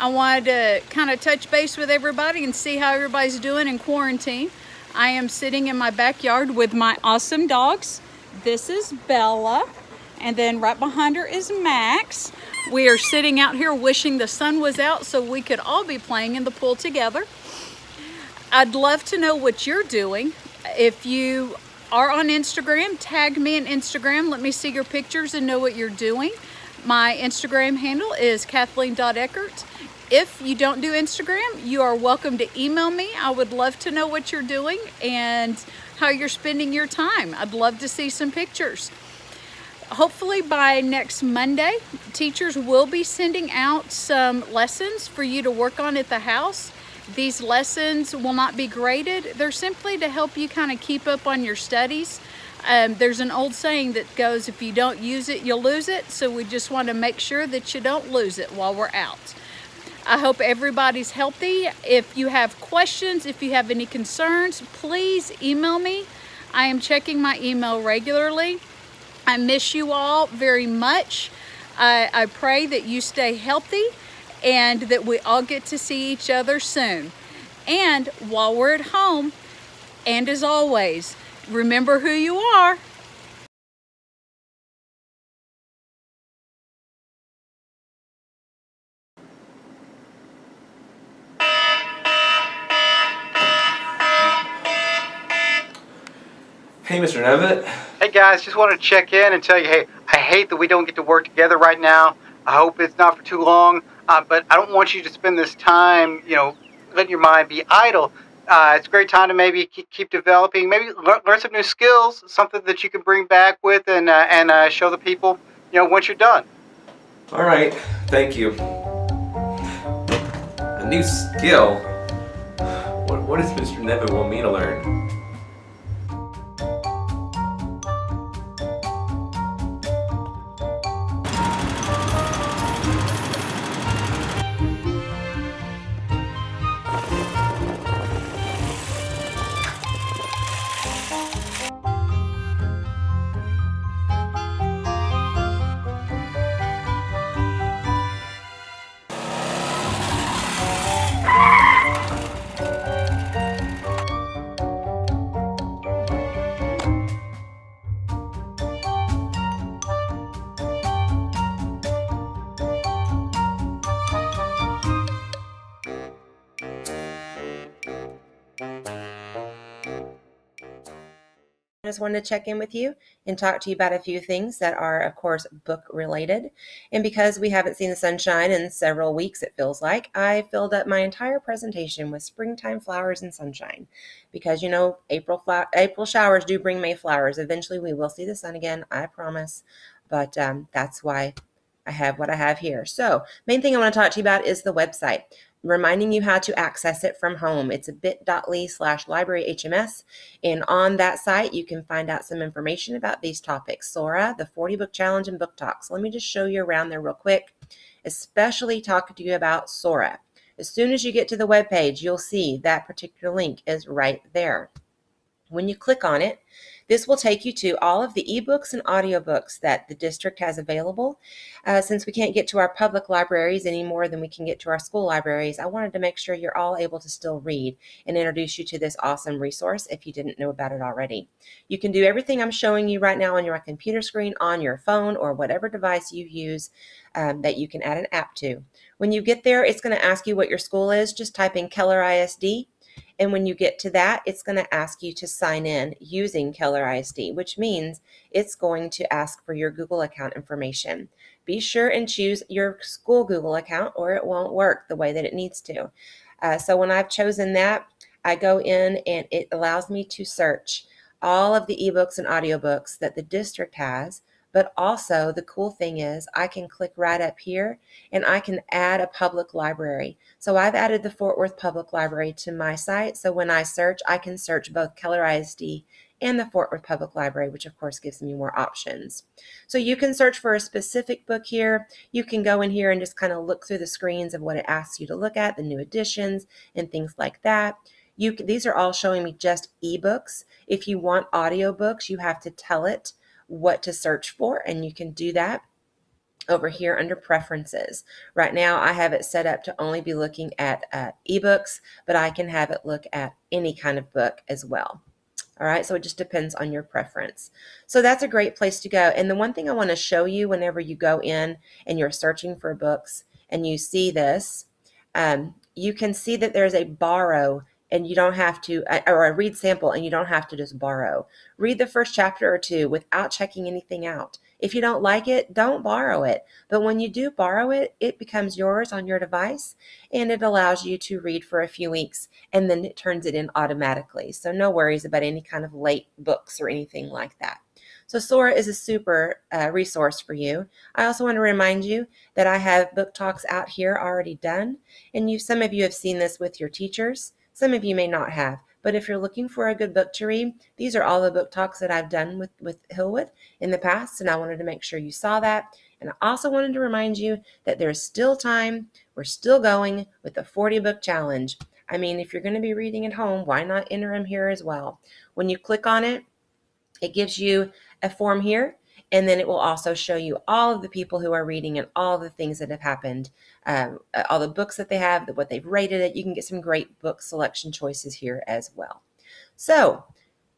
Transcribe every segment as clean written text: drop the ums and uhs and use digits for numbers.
I wanted to kind of touch base with everybody and see how everybody's doing in quarantine. I am sitting in my backyard with my awesome dogs. This is Bella, and then right behind her is Max. We are sitting out here wishing the sun was out so we could all be playing in the pool together. I'd love to know what you're doing. If you are on Instagram, tag me on Instagram. Let me see your pictures and know what you're doing. My Instagram handle is kathleen.eckert. If you don't do Instagram, you are welcome to email me. I would love to know what you're doing and how you're spending your time. I'd love to see some pictures. Hopefully by next Monday, teachers will be sending out some lessons for you to work on at the house. These lessons will not be graded. They're simply to help you kind of keep up on your studies. There's an old saying that goes, if you don't use it, you'll lose it. So we just want to make sure that you don't lose it while we're out. I hope everybody's healthy. If you have questions, if you have any concerns, please email me. I am checking my email regularly. I miss you all very much. I pray that you stay healthy and that we all get to see each other soon. And while we're at home, and as always, remember who you are. Hey, Mr. Novik. Hey guys, just wanted to check in and tell you, hey, I hate that we don't get to work together right now. I hope it's not for too long, but I don't want you to spend this time, letting your mind be idle. It's a great time to maybe keep developing, maybe learn some new skills, something that you can bring back with and show the people, once you're done. All right, thank you. A new skill? What does Mr. Novik want me to learn? I just wanted to check in with you and talk to you about a few things that are, of course, book related. And because we haven't seen the sunshine in several weeks, it feels like, I filled up my entire presentation with springtime flowers and sunshine. Because, April showers do bring May flowers. Eventually we will see the sun again, I promise. But that's why I have what I have here. So main thing I want to talk to you about is the website, reminding you how to access it from home. It's a bit.ly/libraryhms, and on that site you can find out some information about these topics: Sora, the 40 book challenge, and book talks. Let me just show you around there real quick, especially talking to you about Sora. As soon as you get to the web page, you'll see that particular link is right there. When you click on it, this will take you to all of the ebooks and audiobooks that the district has available. Since we can't get to our public libraries any more than we can get to our school libraries, I wanted to make sure you're all able to still read and introduce you to this awesome resource if you didn't know about it already. You can do everything I'm showing you right now on your computer screen, on your phone, or whatever device you use that you can add an app to. When you get there, it's going to ask you what your school is. Just type in Keller ISD. And when you get to that, it's going to ask you to sign in using Keller ISD, which means it's going to ask for your Google account information. Be sure and choose your school Google account or it won't work the way that it needs to. So when I've chosen that, I go in and it allows me to search all of the ebooks and audiobooks that the district has. But also the cool thing is I can click right up here and I can add a public library. So I've added the Fort Worth Public Library to my site. So when I search, I can search both Keller ISD and the Fort Worth Public Library, which of course gives me more options. So you can search for a specific book here. You can go in here and just kind of look through the screens of what it asks you to look at, the new editions and things like that. These are all showing me just ebooks. If you want audiobooks, you have to tell it what to search for, and you can do that. over here under preferences. Right now I have it set up to only be looking at ebooks, but I can have it look at any kind of book as well. All right, so it just depends on your preference. So that's a great place to go. And the one thing I want to show you whenever you go in and you're searching for books and you see this, you can see that there's a borrow, and you don't have to, or a read sample, and you don't have to just borrow. Read the first chapter or two without checking anything out. If you don't like it, don't borrow it. But when you do borrow it, it becomes yours on your device, and it allows you to read for a few weeks, and then it turns it in automatically. So no worries about any kind of late books or anything like that. So Sora is a super resource for you. I also want to remind you that I have book talks out here already done, and some of you have seen this with your teachers. Some of you may not have, but if you're looking for a good book to read, these are all the book talks that I've done with Hillwood in the past, and I wanted to make sure you saw that. And I also wanted to remind you that there's still time. We're still going with the 40 book challenge. I mean, if you're going to be reading at home, why not enter them here as well? When you click on it, it gives you a form here, and then it will also show you all of the people who are reading and all the things that have happened, all the books that they have, what they've rated it. You can get some great book selection choices here as well. So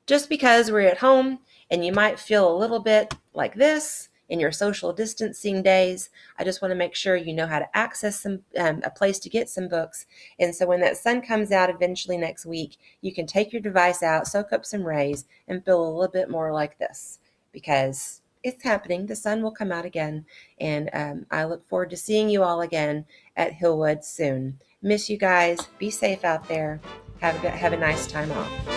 just because we're at home and you might feel a little bit like this in your social distancing days, I just want to make sure you know how to access a place to get some books. And so when that sun comes out eventually next week, you can take your device out, soak up some rays, and feel a little bit more like this, because it's happening. The sun will come out again, and I look forward to seeing you all again at Hillwood soon. Miss you guys. Be safe out there. Have a nice time off.